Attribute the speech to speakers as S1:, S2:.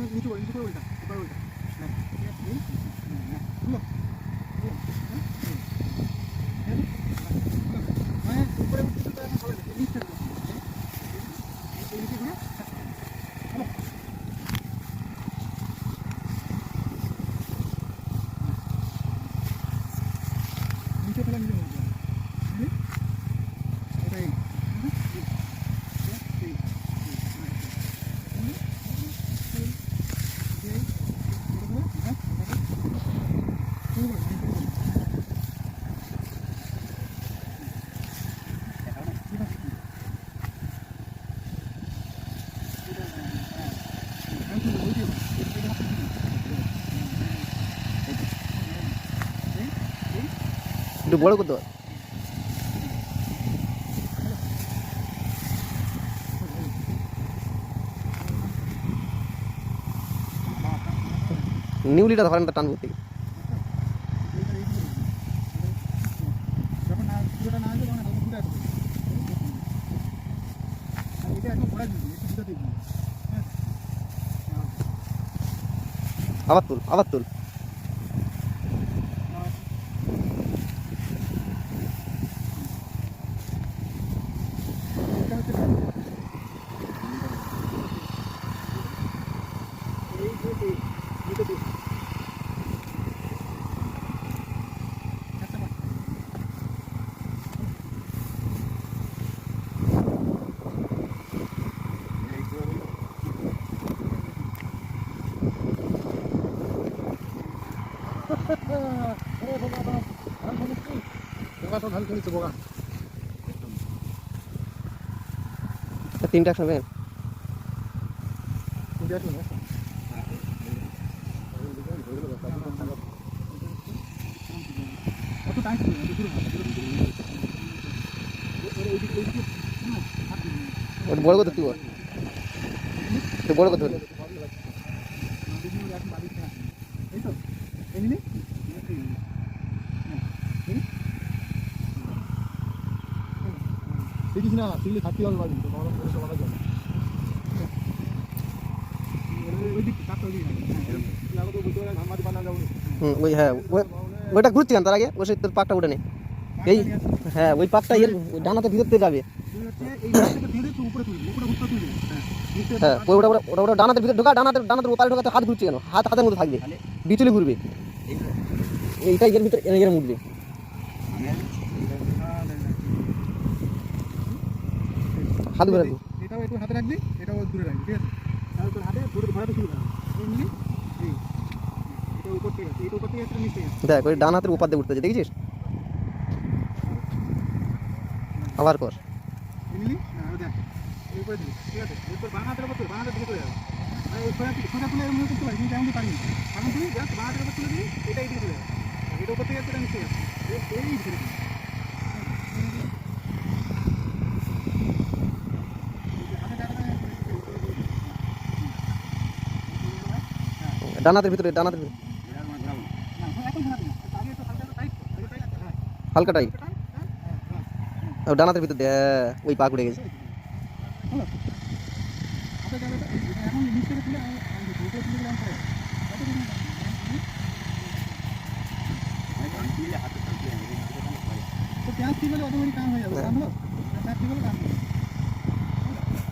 S1: নিচু করে উল্টা এবার উল্টা হ্যাঁ ঠিক আছে তুলো মানে উপরে উঠতে তো এখন ভালো নিচে নিচে ঘুরে নিচে ফেলে নিচে এটাই
S2: একটু বড় করতে হয়। নিউলিটা ধরেন টান করতে আবার তুল আবার তুল
S1: ধান খেলেছে বোকা
S2: তিনটা একসঙ্গে বড় করতে তুই বড় করতে হলে
S1: দেখিস না শিখলে থাকতে হবে বাড়ি তো গরম করে সবাই যাবে ওই দিক কাটতে হবে না তো বুঝতে ধান মাটি বানা যাবে
S2: ওই হ্যাঁ ওইটা ঘুরছি কেন তার আগে ওই তোর পাকটা উঠে নে এই হ্যাঁ ওই পাকটা এর ডানাতে ভিতর দিয়ে যাবে হ্যাঁ ওটা ওটা ওটা ডানাতে ভিতরে ঢোকা ডানাতে ওপারে ঢোকাতে হাত ঘুরছে কেন হাতের মধ্যে থাকবে বিচুলি ঘুরবে এইটা এর ভিতরে এর মুড়বে হাত ঘুরে
S1: এটাও একটু হাতে রাখবি এটাও দূরে রাখবি ঠিক আছে তাহলে তোর হাতে ধরে ধরাতে শুরু করবি এমনি এই এটা উপর থেকে আছে এটা উপর থেকে আছে নিচে আছে
S2: দেখ ওই ডান হাতের উপর দিয়ে উঠতেছে দেখেছিস আবার কর
S1: এমনি না দেখ এই উপরে দিবি ঠিক আছে এরপর বাঁ হাতের উপর বাঁ হাতের দিকে চলে যাবে আর এই সোজা তুলে এমন করতে পারিস কিন্তু এমন পারিনি কারণ তুই জাস্ট বাঁ হাতের উপর তুলে দিবি এটা এদিকে চলে যাবে এটা উপর থেকে আছে এটা নিচে আছে এই ধরে
S2: ডানাতের ভিতরে হালকা টাইট ডানাতের ভিতরে ওই পা উড়ে গেছে
S1: তো পেঁয়াজ ঠিক হলে অটোমেটিক কাম হয়ে যাবে